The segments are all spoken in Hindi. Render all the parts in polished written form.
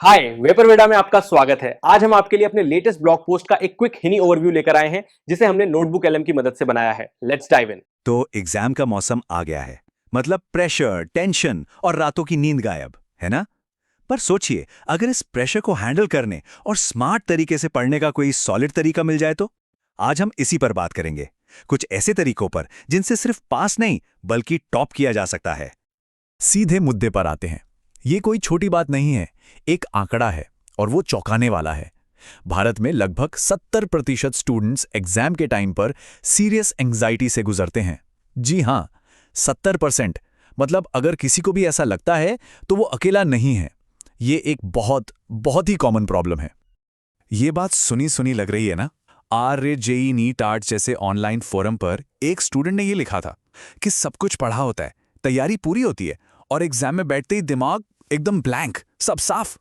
हाय वेपरवेडा में आपका स्वागत है। आज हम आपके लिए अपने लेटेस्ट ब्लॉग पोस्ट का एक क्विक हिनी ओवरव्यू लेकर आए हैं जिसे हमने नोटबुक एलएम की मदद से बनाया है। Let's dive in. तो एग्जाम का मौसम आ गया है। मतलब प्रेशर, टेंशन और रातों की नींद गायब, है ना? पर सोचिए, अगर इस प्रेशर को हैंडल करने और स्मार्ट तरीके से पढ़ने का कोई सॉलिड तरीका मिल जाए तो? आज हम इसी पर बात करेंगे। कुछ ऐसे तरीकों पर जिनसे सिर्फ पास नहीं बल्कि टॉप किया जा सकता है। सीधे मुद्दे पर आते हैं। ये कोई छोटी बात नहीं है, एक आंकड़ा है और वो चौंकाने वाला है। भारत में लगभग 70% स्टूडेंट्स एग्जाम के टाइम पर सीरियस एंग्जाइटी से गुजरते हैं। जी हाँ, 70%। मतलब अगर किसी को भी ऐसा लगता है तो वो अकेला नहीं है। ये एक बहुत बहुत ही कॉमन प्रॉब्लम है। ये बात सुनी सुनी लग रही है ना? जेईई, नीट, आर्ट जैसे ऑनलाइन फोरम पर एक स्टूडेंट ने ये लिखा था कि सब कुछ पढ़ा होता है, तैयारी पूरी होती है और एग्जाम में बैठते ही दिमाग एकदम ब्लैंक, सब साफ।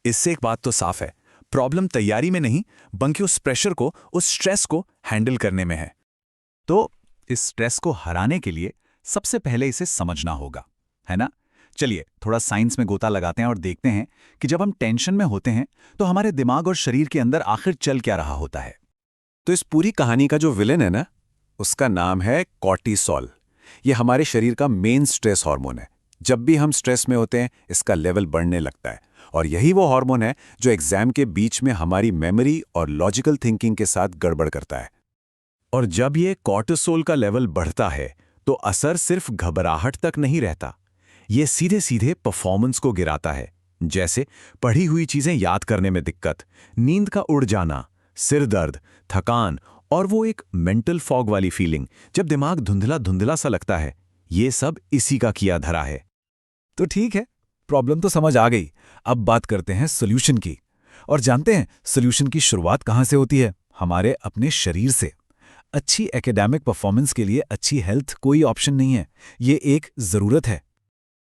इससे एक बात तो साफ है, प्रॉब्लम तैयारी में नहीं बल्कि उस प्रेशर को, उस स्ट्रेस को हैंडल करने में है। तो इस स्ट्रेस को हराने के लिए सबसे पहले इसे समझना होगा, है ना? चलिए थोड़ा साइंस में गोता लगाते हैं और देखते हैं कि जब हम टेंशन में होते हैं तो हमारे दिमाग और शरीर के अंदर आखिर चल क्या रहा होता है। तो इस पूरी कहानी का जो विलेन है ना, उसका नाम है कॉर्टिसोल। ये हमारे शरीर का मेन स्ट्रेस हार्मोन है। जब भी हम स्ट्रेस में होते हैं इसका लेवल बढ़ने लगता है और यही वो हार्मोन है जो एग्जाम के बीच में हमारी मेमोरी और लॉजिकल थिंकिंग के साथ गड़बड़ करता है। और जब ये कॉर्टिसोल का लेवल बढ़ता है तो असर सिर्फ घबराहट तक नहीं रहता, ये सीधे सीधे परफॉर्मेंस को गिराता है। जैसे पढ़ी हुई चीजें याद करने में दिक्कत, नींद का उड़ जाना, सिर दर्द, थकान और वो एक मेंटल फॉग वाली फीलिंग जब दिमाग धुंधला धुंधला सा लगता है। ये सब इसी का किया धरा है। तो ठीक है, प्रॉब्लम तो समझ आ गई। अब बात करते हैं सोल्यूशन की। और जानते हैं सोल्यूशन की शुरुआत कहाँ से होती है? हमारे अपने शरीर से। अच्छी एकेडमिक परफॉर्मेंस के लिए अच्छी हेल्थ कोई ऑप्शन नहीं है, ये एक जरूरत है।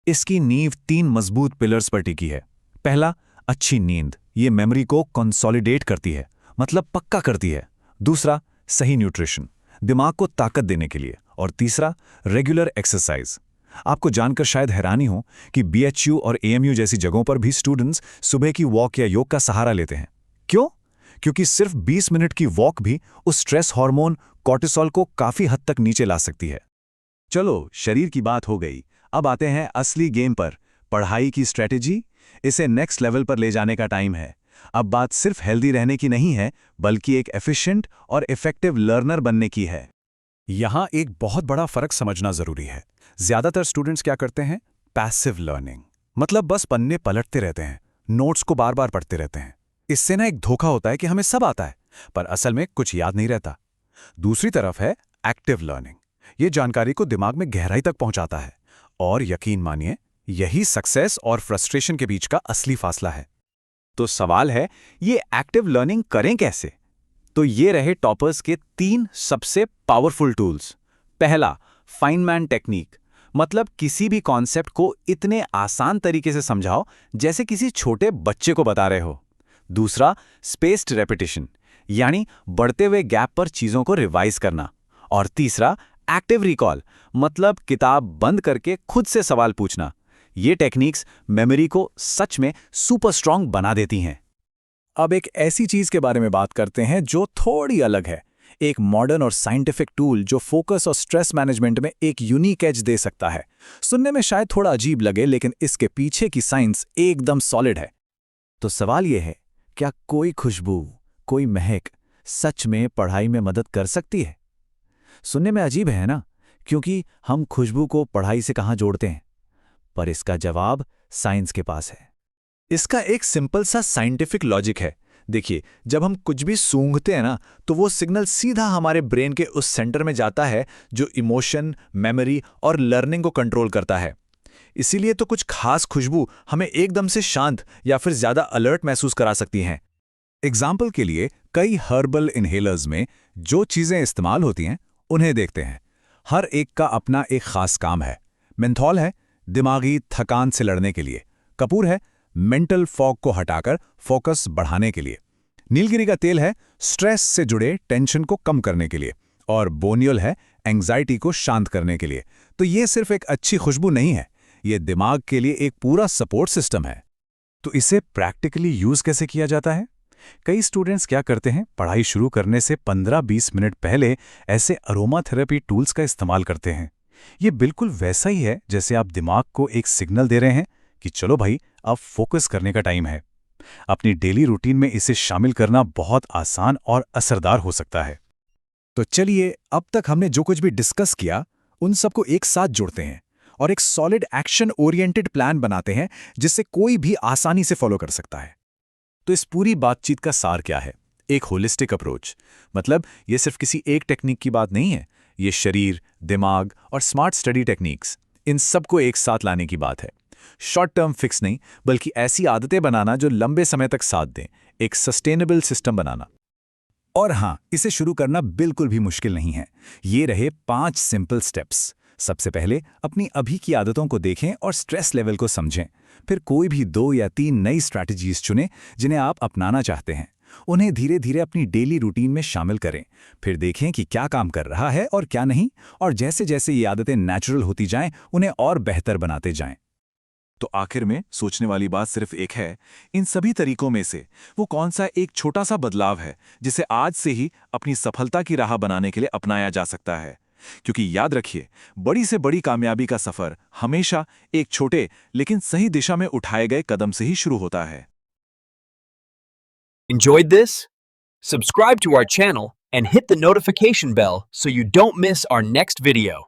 इसकी नींव 3 मजबूत पिलर्स पर टिकी है। पहला, अच्छी नींद। ये मेमोरी को कंसोलिडेट करती है, मतलब पक्का करती है। दूसरा, सही न्यूट्रिशन, दिमाग को ताकत देने के लिए। और तीसरा, रेगुलर एक्सरसाइज। आपको जानकर शायद हैरानी हो कि बीएचयू और एएमयू जैसी जगहों पर भी स्टूडेंट्स सुबह की वॉक या योग का सहारा लेते हैं। क्यों? क्योंकि सिर्फ 20 मिनट की वॉक भी उस स्ट्रेस हार्मोन कॉर्टिसोल को काफी हद तक नीचे ला सकती है। चलो, शरीर की बात हो गई, अब आते हैं असली गेम पर, पढ़ाई की स्ट्रेटेजी। इसे नेक्स्ट लेवल पर ले जाने का टाइम है। अब बात सिर्फ हेल्दी रहने की नहीं है बल्कि एक एफिशिएंट और इफेक्टिव लर्नर बनने की है। यहां एक बहुत बड़ा फर्क समझना जरूरी है। ज्यादातर स्टूडेंट्स क्या करते हैं? पैसिव लर्निंग, मतलब बस पन्ने पलटते रहते हैं, नोट्स को बार बार पढ़ते रहते हैं। इससे ना एक धोखा होता है कि हमें सब आता है, पर असल में कुछ याद नहीं रहता। दूसरी तरफ है एक्टिव लर्निंग। ये जानकारी को दिमाग में गहराई तक पहुंचाता है और यकीन मानिए, यही सक्सेस और फ्रस्ट्रेशन के बीच का असली फासला है। तो सवाल है, ये एक्टिव लर्निंग करें कैसे? तो ये रहे टॉपर्स के 3 सबसे पावरफुल टूल्स। पहला, फाइनमैन टेक्निक, मतलब किसी भी कॉन्सेप्ट को इतने आसान तरीके से समझाओ जैसे किसी छोटे बच्चे को बता रहे हो। दूसरा, स्पेस्ड रेपिटेशन, यानी बढ़ते हुए गैप पर चीजों को रिवाइज करना। और तीसरा, एक्टिव रिकॉल, मतलब किताब बंद करके खुद से सवाल पूछना। ये टेक्निक्स मेमोरी को सच में सुपर स्ट्रांग बना देती हैं। अब एक ऐसी चीज के बारे में बात करते हैं जो थोड़ी अलग है, एक मॉडर्न और साइंटिफिक टूल जो फोकस और स्ट्रेस मैनेजमेंट में एक यूनिक एज दे सकता है। सुनने में शायद थोड़ा अजीब लगे, लेकिन इसके पीछे की साइंस एकदम सॉलिड है। तो सवाल यह है, क्या कोई खुशबू, कोई महक सच में पढ़ाई में मदद कर सकती है? सुनने में अजीब है ना, क्योंकि हम खुशबू को पढ़ाई से कहाँ जोड़ते हैं? पर इसका जवाब साइंस के पास है। इसका एक सिंपल सा साइंटिफिक लॉजिक है। देखिए, जब हम कुछ भी सूंघते हैं ना, तो वो सिग्नल सीधा हमारे ब्रेन के उस सेंटर में जाता है जो इमोशन, मेमोरी और लर्निंग को कंट्रोल करता है। इसीलिए तो कुछ खास खुशबू हमें एकदम से शांत या फिर ज्यादा अलर्ट महसूस करा सकती हैं। एग्जाम्पल के लिए, कई हर्बल इनहेलर्स में जो चीजें इस्तेमाल होती हैं उन्हें देखते हैं। हर एक का अपना एक खास काम है। मेंथॉल है दिमागी थकान से लड़ने के लिए, कपूर है मेंटल फॉग को हटाकर फोकस बढ़ाने के लिए, नीलगिरी का तेल है स्ट्रेस से जुड़े टेंशन को कम करने के लिए, और बोनियल है एंग्जाइटी को शांत करने के लिए। तो ये सिर्फ एक अच्छी खुशबू नहीं है, ये दिमाग के लिए एक पूरा सपोर्ट सिस्टम है। तो इसे प्रैक्टिकली यूज कैसे किया जाता है? कई स्टूडेंट्स क्या करते हैं, पढ़ाई शुरू करने से 15-20 मिनट पहले ऐसे अरोमा थेरेपी टूल्स का इस्तेमाल करते हैं। ये बिल्कुल वैसा ही है जैसे आप दिमाग को एक सिग्नल दे रहे हैं कि चलो भाई, अब फोकस करने का टाइम है। अपनी डेली रूटीन में इसे शामिल करना बहुत आसान और असरदार हो सकता है। तो चलिए, अब तक हमने जो कुछ भी डिस्कस किया उन सबको एक साथ जोड़ते हैं और एक सॉलिड एक्शन ओरिएंटेड प्लान बनाते हैं जिससे कोई भी आसानी से फॉलो कर सकता है। तो इस पूरी बातचीत का सार क्या है? एक होलिस्टिक अप्रोच। मतलब ये सिर्फ किसी एक टेक्निक की बात नहीं है, ये शरीर, दिमाग और स्मार्ट स्टडी टेक्निक्स, इन सबको एक साथ लाने की बात है। शॉर्ट टर्म फिक्स नहीं, बल्कि ऐसी आदतें बनाना जो लंबे समय तक साथ दें, एक सस्टेनेबल सिस्टम बनाना। और हाँ, इसे शुरू करना बिल्कुल भी मुश्किल नहीं है। ये रहे 5 सिंपल स्टेप्स। सबसे पहले अपनी अभी की आदतों को देखें और स्ट्रेस लेवल को समझें। फिर कोई भी 2 या 3 नई स्ट्रैटेजीज चुनें जिन्हें आप अपनाना चाहते हैं। उन्हें धीरे धीरे अपनी डेली रूटीन में शामिल करें। फिर देखें कि क्या काम कर रहा है और क्या नहीं, और जैसे जैसे ये आदतें नेचुरल होती जाएं, उन्हें और बेहतर बनाते जाएं। तो आखिर में सोचने वाली बात सिर्फ एक है, इन सभी तरीकों में से वो कौन सा एक छोटा सा बदलाव है जिसे आज से ही अपनी सफलता की राह बनाने के लिए अपनाया जा सकता है? क्योंकि याद रखिए, बड़ी से बड़ी कामयाबी का सफर हमेशा एक छोटे लेकिन सही दिशा में उठाए गए कदम से ही शुरू होता है। Enjoyed this? Subscribe to our channel and hit the notification bell so you don't miss our next video.